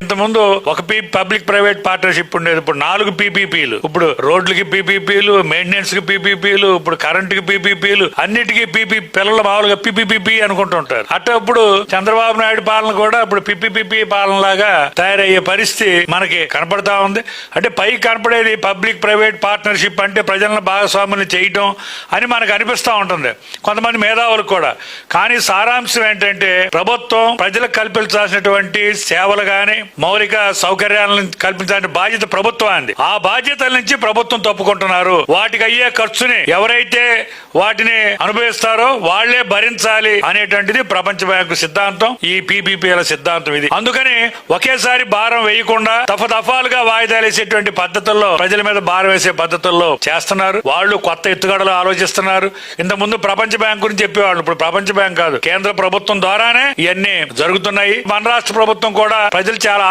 ఇంతకుముందు ఒక public private partnership ఉండేది, ఇప్పుడు 4 పీపీపీలు. ఇప్పుడు రోడ్లకి పీపీపీలు, మెయింటెనెన్స్ కి పీపీపీలు, ఇప్పుడు కరెంట్ కి పీపీపీలు, అన్నిటికీ పిల్లలు మామూలుగా పీపీపీ అనుకుంటుంటారు. అట్లా ఇప్పుడు చంద్రబాబు నాయుడు పాలన కూడా ఇప్పుడు పీపీపీ పాలన లాగా తయారయ్యే పరిస్థితి మనకి కనపడతా ఉంది. అంటే పై కనపడేది పబ్లిక్ ప్రైవేట్ పార్ట్నర్షిప్ అంటే ప్రజలను భాగస్వాములు చేయటం అని మనకు అనిపిస్తూ ఉంటుంది కొంతమంది మేధావులకు కూడా. కానీ సారాంశం ఏంటంటే ప్రభుత్వం ప్రజలకు కల్పించాల్సినటువంటి సేవలు గాని మౌలిక సౌకర్యాలను కల్పించాల్సిన బాధ్యత ప్రభుత్వానికి. ఆ బాధ్యతల నుంచి ప్రభుత్వం తప్పుకుంటున్నారు. వాటికి అయ్యే ఖర్చుని ఎవరైతే వాటిని అనుభవిస్తారో వాళ్లే భరించాలి అనేటువంటిది ప్రపంచ బ్యాంకు సిద్ధాంతం, ఈ పీపీపీల సిద్ధాంతం ఇది. అందుకని ఒకేసారి భారం వేయకుండా దఫాలుగా వాయిదాలు వేసేటువంటి పద్ధతుల్లో ప్రజల మీద భారం వేసే పద్ధతుల్లో చేస్తున్నారు. వాళ్ళు కొత్త ఎత్తుగడలు ఆలోచిస్తున్నారు. ఇంత ముందు ప్రపంచ బ్యాంక్ గురించి చెప్పేవాళ్ళు, ఇప్పుడు ప్రపంచ బ్యాంక్ కాదు, కేంద్ర ప్రభుత్వం ద్వారానే ఇవన్నీ జరుగుతున్నాయి. మన రాష్ట్ర ప్రభుత్వం కూడా ప్రజలు చాలా